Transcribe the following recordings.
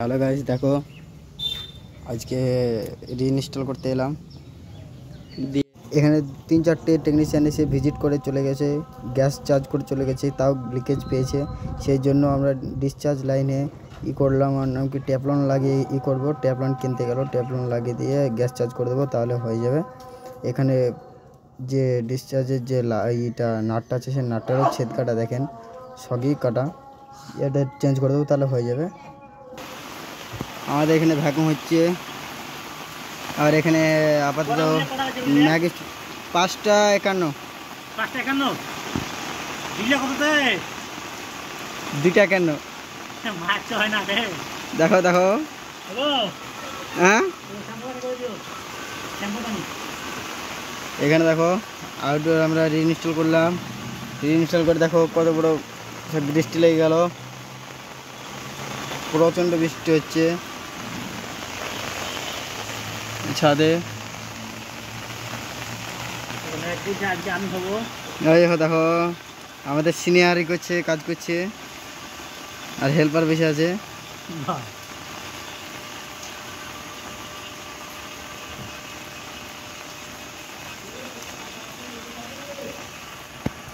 Hello guys, দেখো আজকে reinstall করতে এলাম। এখানে 3-4টে টেকনিশিয়ান এসে ভিজিট করে চলে গেছে, গ্যাস চার্জ করে চলে গেছে, তাও লিকেজ পেয়েছে। সেই জন্য আমরা ডিসচার্জ লাইনে করলাম, আর নাম কি ট্যাপলন লাগিয়ে করবো। ট্যাপলন কিনতে গেল, ট্যাপলন লাগিয়ে দিয়ে গ্যাস চার্জ করে দেবো, তাহলে হয়ে যাবে। এখানে যে ডিসচার্জের যে এইটা নাটটা আছে, সেই নাটটারও ছেদ কাটা দেখেন, সবই কাটা। এটা চেঞ্জ করে দেবো, তাহলে হয়ে যাবে। আমাদের এখানে ভ্যাকুম হচ্ছে, আর এখানে আপাতত ম্যাগি 5টা 51। 5টা 51 দিলে কততে? 2টা 51 মাছ হয় না রে। দেখো দেখো, হ্যালো, হ্যাঁ শ্যাম্পু করে দিও, শ্যাম্পু পানি। এখানে দেখো আউটডোর আমরা রিইনস্টল করলাম। রিইনস্টল করে দেখো কত বড় সব বৃষ্টি লেগে গেল, প্রচণ্ড বৃষ্টি হচ্ছে ছাদে। আমি হবো, দেখো দেখো আমাদের সিনিয়রই করছে, কাজ করছে, আর হেল্পার বেশি আছে।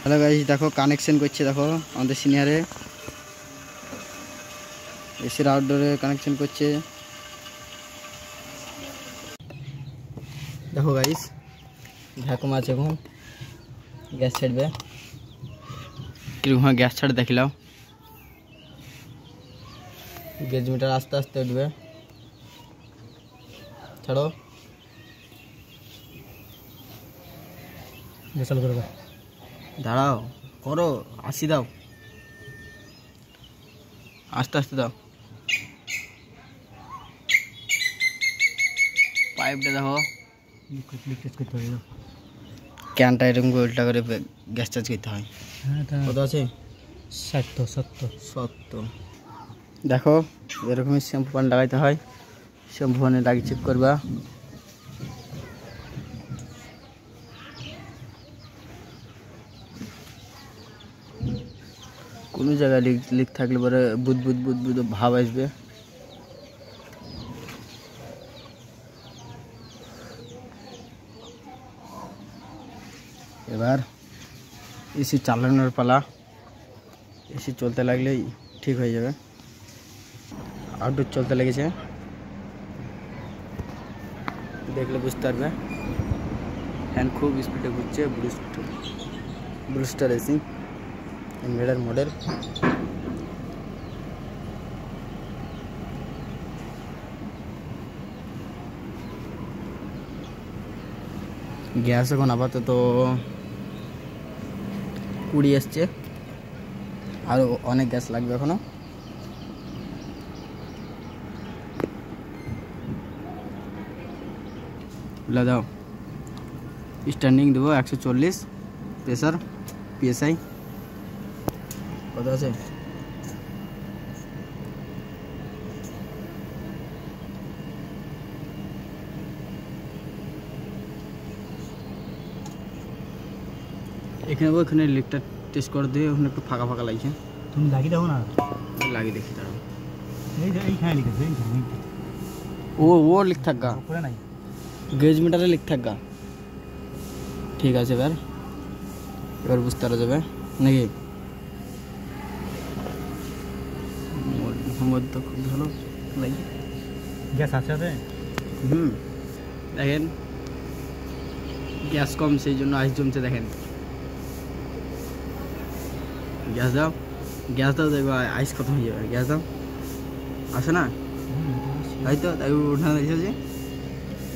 হ্যালো গাইস, দেখো কানেকশন করছে, দেখো আমাদের সিনিয়রে এসির আউটডোরে কানেকশন করছে। দেখো গাইস, ভ্যাকুম আছে, এখন গ্যাস ছাড়বে। কিরকম গ্যাস ছাড়ে দেখিলাম, গেজ মিটার আস্তে আস্তে উঠবে। ছাড়ো, চালু করে দাঁড়াও, করো, 80 দাও, আস্তে আস্তে দাও। পাইপটা দেখো, লিকেজ করতে হবে। ক্যানটা এরকম করে উল্টা করে গ্যাস চার্জ করতে হয়। হ্যাঁ, কত আছে? 70। দেখো এরকমই শ্যাম্পু পানি লাগাইতে হয়, শ্যাম্পু পানি লাগিয়ে চেক করবা। কোনো জায়গায় লিক থাকলে পরে বুদ ভাব আসবে। এবার এসি চালানোর পালা, এসি চলতে লাগলেই ঠিক হয়ে যাবে। আউটডোর চলতে লেগেছে, দেখলে বুঝতে পারবে। ফ্যান খুব স্পিডে ঘুরছে, Bluestar AC inverter model. Gas এখন আপাতত 20 এসছে, আরও অনেক গ্যাস লাগবে এখনো। দাও, স্ট্যান্ডিং দেবো 140, প্রেসার PSI কত আছে? এখানে ওখানে লিকটা টেস্ট করে দিয়ে, ওখানে একটু ফাঁকা ফাঁকা লাগছে। তুমি লাগিয়ে দাও না, লাগিয়ে দেখি তারা। এইখানে লিখেছে, ও লিখ থাকা করে নাই, গেজ মিটারে লিখ থাকা। ঠিক আছে, এবার বুঝতে পারা যাবে নাকি? তো খুব ভালো লাগে, গ্যাস আছে। দেখেন গ্যাস কম, সেই জন্য আইস জমছে। দেখেন গ্যাস দাও, দেখবো আইস খতম হয়ে যাবে। গ্যাস দাও, আসে না? তাই তো, তাই উঠানো দেখেছি।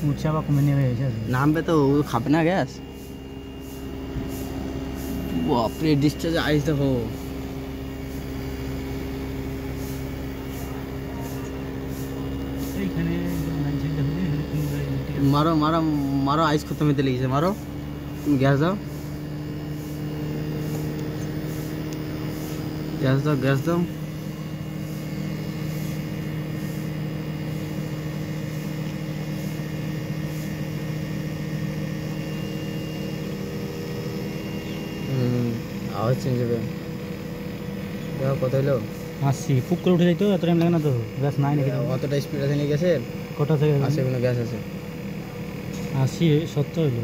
উঠছে আবার কমে নেমে গেছে, নামবে তো, ও খাবে না গ্যাস। বাপরে, ডিসচার্জ আইস দেখো। এইখানে মারো মারো মারো, আইস খতম হতে লেগেছে, মারো। তুমি গ্যাস দাও, গ্যাস দাও। আওয়াজ চেঞ্জ হবে। দেখো কত হলো। আসছি ফুক করে উঠে যাই তো এত টাইম লাগে না তো গ্যাস নাই নাকি অতটা স্পিড আছে নিয়ে গেছে কটা থেকে আছে কোনো গ্যাস আছে 80 70 হলো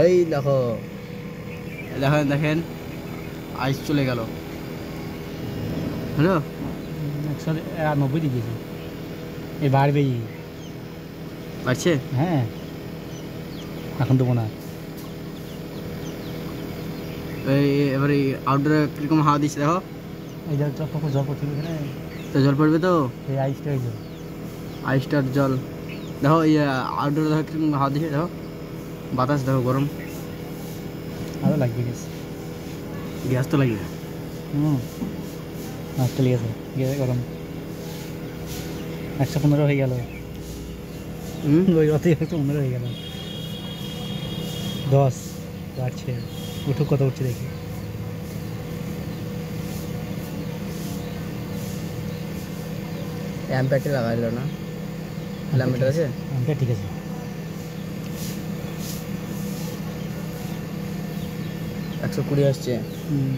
এই দেখো দেখেন দেখেন আইস চলে গেল হ্যালো 190 দিয়ে গেছে এই বাড়বেই বাড়ছে হ্যাঁ এখন দেবো না এই এবারে আউটডোরে কিরকম হাওয়া দিচ্ছে দেখো এই জলটা কখন জল পড়ছে এখানে তো জল পড়বে তো এই আইসটা এই জল আইসটার জল দেখো এই আউটডোরে দেখো কিরকম হাওয়া দিচ্ছে দেখো বাতাস দেখো গরম আরও লাগবে গ্যাস গ্যাস তো লাগবে আজকে লেগেছে গ্যাস গরম 115 হয়ে গেল ওই রাতে 115 হয়ে গেল 10 বাড়ছে উঠুক কত উঠছে দেখি অ্যাম্পিয়ারটা লাগাইলো না কিলোমিটার আছে আমটা ঠিক আছে 120 আসছে হুম